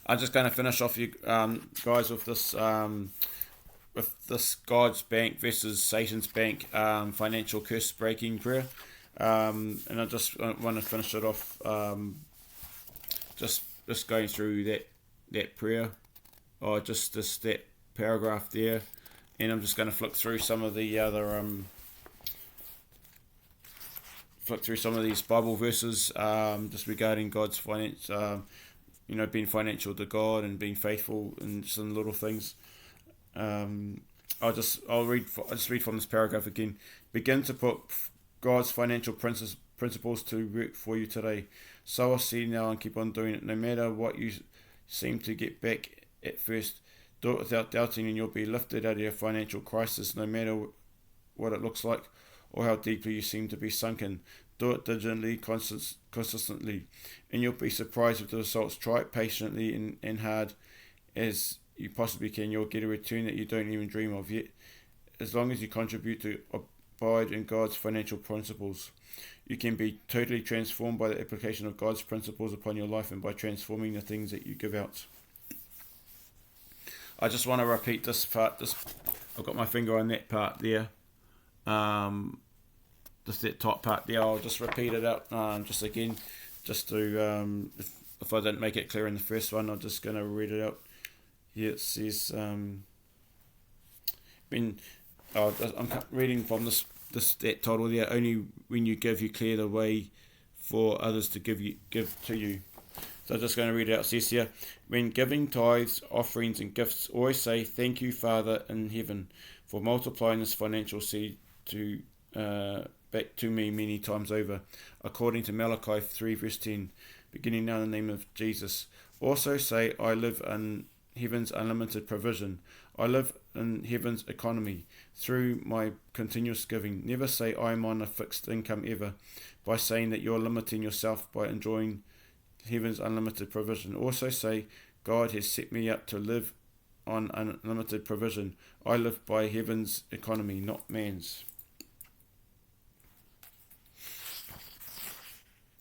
I'm just going to finish off you guys with this God's bank versus Satan's bank financial curse breaking prayer. And I just want to finish it off just going through that prayer, or just that paragraph there, and I'm just going to flick through some of these Bible verses just regarding God's finance, being financial to God and being faithful in some little things. I'll just read from this paragraph again. Begin to put God's financial principles to work for you today. So I see now and keep on doing it. No matter what you seem to get back at first, do it without doubting and you'll be lifted out of your financial crisis, no matter what it looks like or how deeply you seem to be sunken. Do it diligently, consistently, and you'll be surprised with the results. Try it patiently and hard as you possibly can. You'll get a return that you don't even dream of yet. As long as you contribute to abide in God's financial principles, you can be totally transformed by the application of God's principles upon your life and by transforming the things that you give out. I just want to repeat this part. I've got my finger on that part there. Just that top part there. I'll just repeat it out just again, just to if I didn't make it clear in the first one, I'm just going to read it out. Here it says, I'm reading from that title there. Only when you give, you clear the way for others to give to you. So I'm just going to read it out. It says here, when giving tithes, offerings and gifts, always say, thank you, Father in heaven, for multiplying this financial seed to back to me many times over, according to Malachi 3 verse 10, beginning now in the name of Jesus. Also say, I live in heaven's unlimited provision. I live in heaven's economy through my continuous giving. Never say I'm on a fixed income ever, by saying that you're limiting yourself by enjoying heaven's unlimited provision. Also say, God has set me up to live on unlimited provision. I live by heaven's economy, not man's.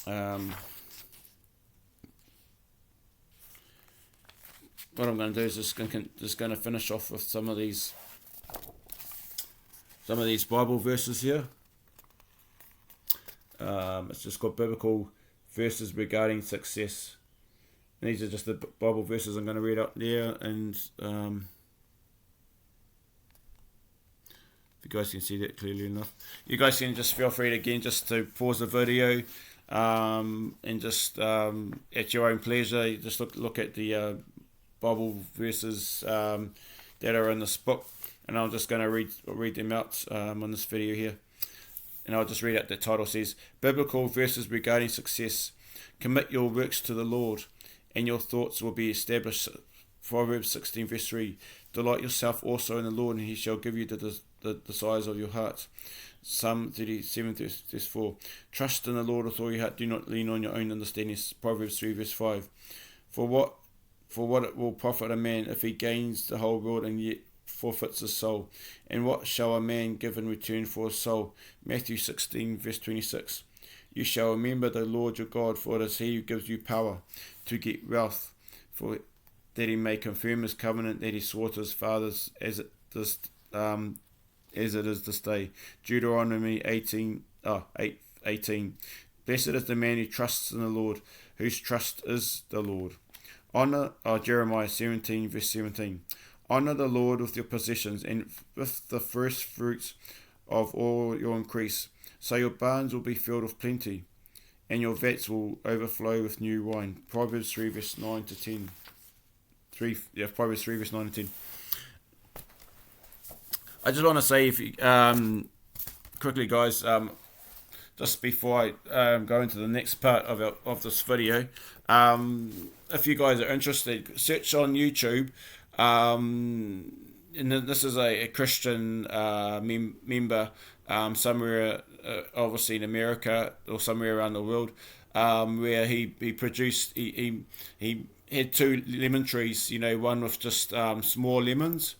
What I'm going to do is just going to finish off with some of these Bible verses here. It's just got biblical verses regarding success. And these are just the Bible verses I'm going to read up there, and if you guys can see that clearly enough, you guys can just feel free again just to pause the video and just at your own pleasure, just look at the Bible verses that are in this book, and I'm just going to read them out on this video here. And I'll just read out the title. Says, biblical verses regarding success. Commit your works to the Lord, and your thoughts will be established. Proverbs 16 verse 3. Delight yourself also in the Lord, and he shall give you the desires of your heart. Psalm 37 verse 4. Trust in the Lord with all your heart. Do not lean on your own understanding. Proverbs 3 verse 5. For what it will profit a man if he gains the whole world and yet forfeits his soul? And what shall a man give in return for his soul? Matthew 16 verse 26. You shall remember the Lord your God, for it is he who gives you power to get wealth, for that he may confirm his covenant that he swore to his fathers as it is this day. Deuteronomy 8:18. Blessed is the man who trusts in the Lord, whose trust is the Lord. Jeremiah 17 verse 17. Honor the Lord with your possessions and with the first fruits of all your increase. So your barns will be filled with plenty, and your vats will overflow with new wine. Proverbs 3 verse 9 to 10. Proverbs 3 verse 9 to 10. I just want to say, quickly, guys, just before I go into the next part of this video, if you guys are interested, search on YouTube. And this is a Christian member somewhere, obviously in America or somewhere around the world, where he produced, he had two lemon trees, one with just small lemons,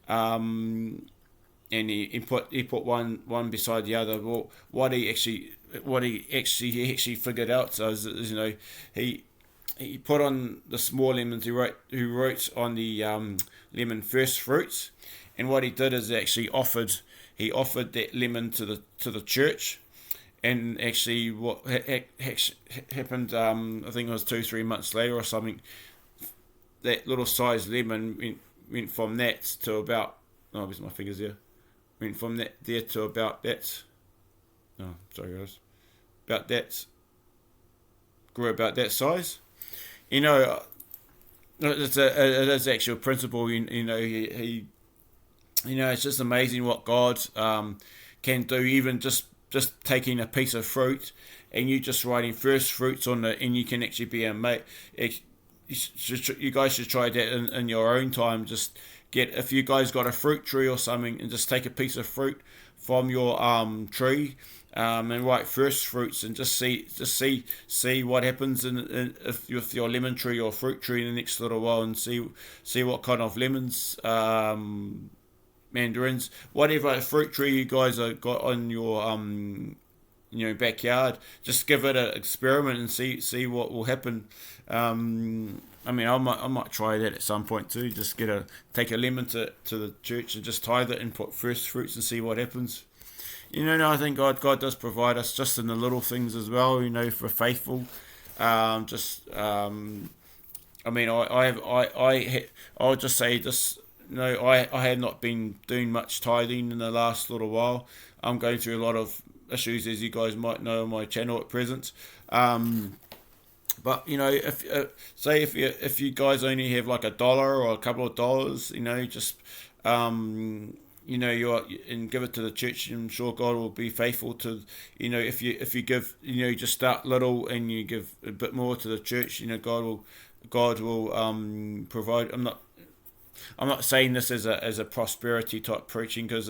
and he put one beside the other. Well, what he actually figured out, so is, he he put on the small lemons. Who wrote on the lemon first fruits, and what he did is actually offered that lemon to the church. And actually, what happened, I think it was 2-3 months later or something, that little sized lemon went from that to about, oh, where's my fingers there? Went from that there to about that. Oh, sorry guys. About that, grew about that size. You know, it is actually a principle. He it's just amazing what God can do. Even just taking a piece of fruit and you just writing first fruits on it, and you can actually be a mate. You guys should try that in your own time. Just if you guys got a fruit tree or something, and just take a piece of fruit from your tree, and write first fruits, and just see what happens with your lemon tree or fruit tree in the next little while, and see what kind of lemons, mandarins, whatever fruit tree you guys have got on your backyard. Just give it an experiment and see what will happen. I mean, I might try that at some point too. Just take a lemon to the church and just tithe it and put first fruits and see what happens. No, I think God does provide us just in the little things as well. If we're faithful, just I mean, I'll just say this. No, I have not been doing much tithing in the last little while. I'm going through a lot of issues, as you guys might know, on my channel at present. But if you guys only have like $1 or a couple of dollars, just and give it to the church, I'm sure God will be faithful to, if you give, just start little and you give a bit more to the church, God will provide. I'm not saying this as a prosperity type preaching, because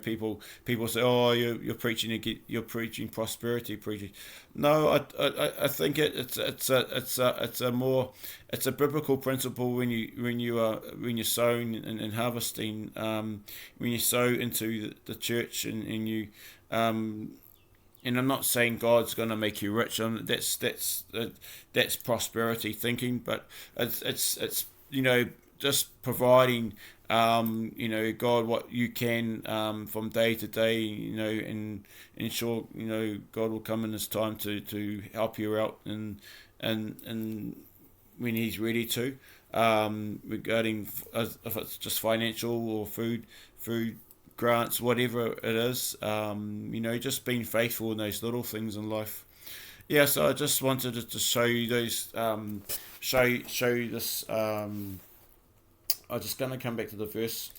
people say, oh, you're preaching prosperity preaching. No, I think it's a biblical principle when you're sowing and harvesting, when you sow into the church, and you and I'm not saying God's going to make you rich. That's prosperity thinking, but it's just providing, God, what you can, from day to day, and ensure, God will come in His time to help you out, and when He's ready to, regarding if it's just financial or food grants, whatever it is, just being faithful in those little things in life. Yeah, so I just wanted to show you those, show you this. I'm just gonna come back to the verse.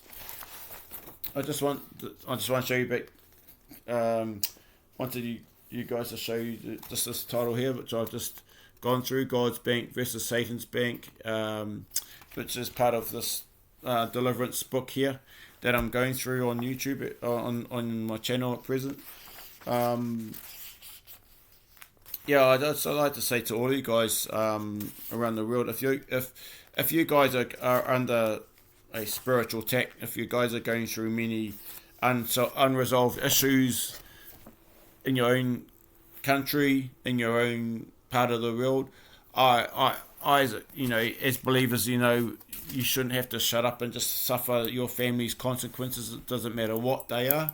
I just want to show you back. Wanted you guys to show you just this title here, which I've just gone through: God's bank versus Satan's bank, which is part of this deliverance book here that I'm going through on YouTube, on my channel at present. Yeah, I'd like to say to all you guys around the world, if you guys are under a spiritual attack, if you guys are going through many unresolved issues in your own country, in your own part of the world, I as believers, you shouldn't have to shut up and just suffer your family's consequences. It doesn't matter what they are.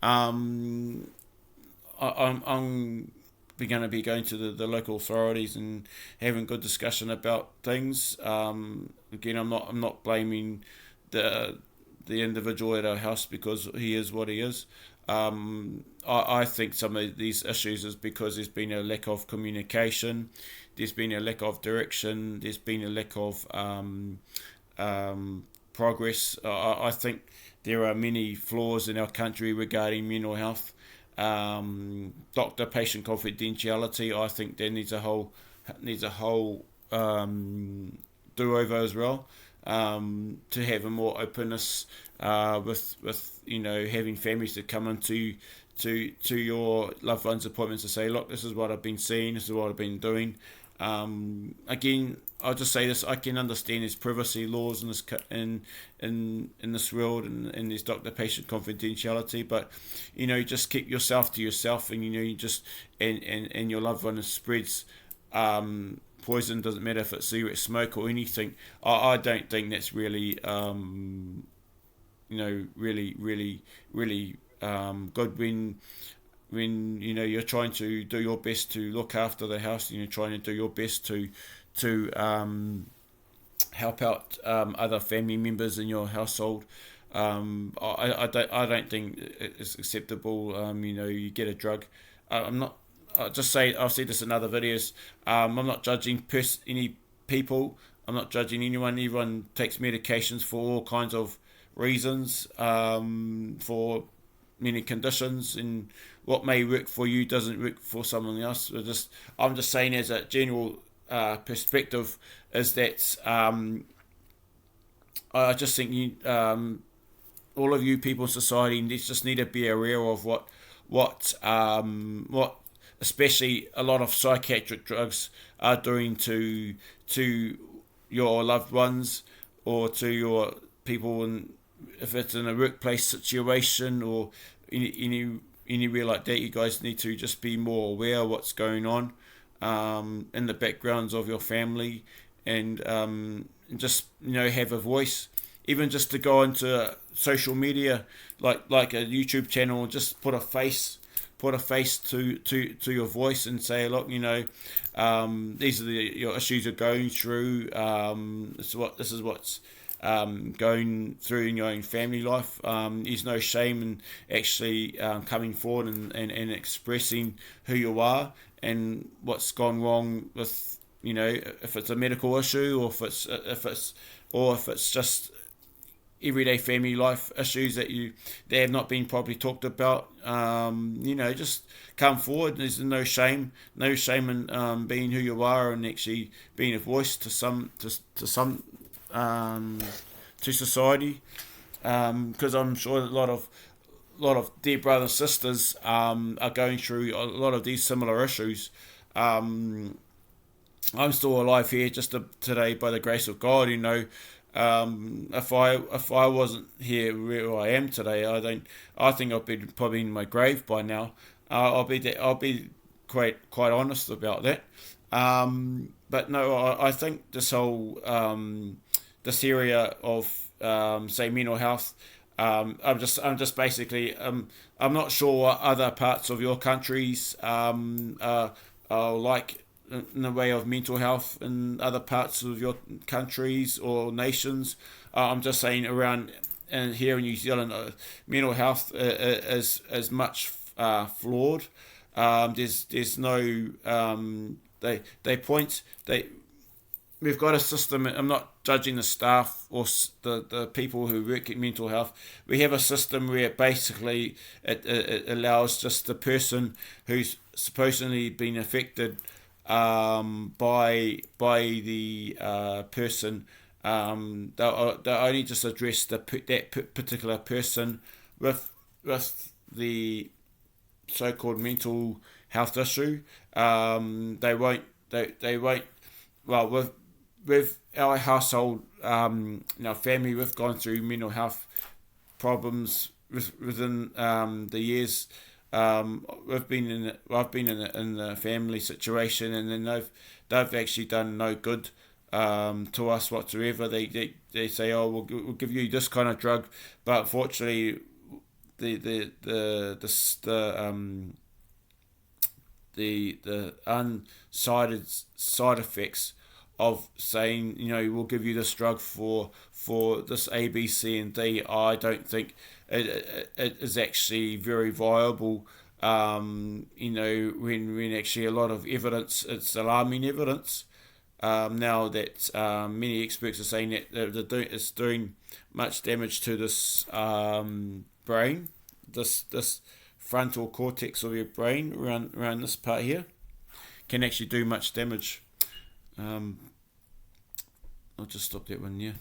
I'm going to be going to the local authorities and having good discussion about things. Again, I'm not blaming the individual at our house, because he is what he is. I think some of these issues is because there's been a lack of communication, there's been a lack of direction, there's been a lack of progress. I think there are many flaws in our country regarding mental health. Doctor-patient confidentiality, I think there needs a whole do-over as well, to have a more openness, with having families to come into to your loved ones' appointments to say, look, this is what I've been seeing, this is what I've been doing. Again, I'll just say this: I can understand there's privacy laws in this in this world, and there's doctor-patient confidentiality, but just keep yourself to yourself, and you just and your loved one spreads poison, doesn't matter if it's cigarette smoke or anything. I don't think that's really really good when you're trying to do your best to look after the house, and you're trying to do your best to help out other family members in your household. I don't think it's acceptable. You get a drug. I'm not. I'll just say I've said this in other videos. I'm not judging any people. I'm not judging anyone. Everyone takes medications for all kinds of reasons, for many conditions, and what may work for you doesn't work for someone else. I'm just saying as a general perspective is that I just think all of you people in society just need to be aware of what especially a lot of psychiatric drugs are doing to your loved ones, or to your people, and if it's in a workplace situation or anywhere like that. You guys need to just be more aware of what's going on in the backgrounds of your family, and just have a voice, even just to go into social media like a YouTube channel, and just put a face to your voice and say, look, these are your issues you're going through. This is what's going through in your own family life. There's no shame in actually coming forward and expressing who you are and what's gone wrong with, if it's a medical issue, or if it's just everyday family life issues that have not been properly talked about. Just come forward. There's no shame in being who you are, and actually being a voice to society. Because I'm sure a lot of dear brothers and sisters are going through a lot of these similar issues. I'm still alive here just today by the grace of God. If I wasn't here where I am today, I think I'd be probably in my grave by now. I'll be quite honest about that. But no, I think this whole this area of say mental health. I'm just basically I'm not sure what other parts of your countries are like in the way of mental health in other parts of your countries or nations. I'm just saying around and here in New Zealand, mental health is much flawed. There's no we've got a system. I'm not judging the staff or the people who work in mental health. We have a system where basically it allows just the person who's supposedly been affected by the person. They'll only just address that particular person with the so-called mental health issue. They won't. Well, with our household, our family, we've gone through mental health problems within the years. I've been in the family situation, and then they've actually done no good to us whatsoever. They say, oh, we'll give you this kind of drug, but unfortunately, the unsighted side effects of saying, we'll give you this drug for this A, B, C, and D. I don't think it is actually very viable. When actually a lot of evidence, it's alarming evidence. Now that many experts are saying that it's doing much damage to this brain, this frontal cortex of your brain around this part here, can actually do much damage. I'll just stop that one. Yeah,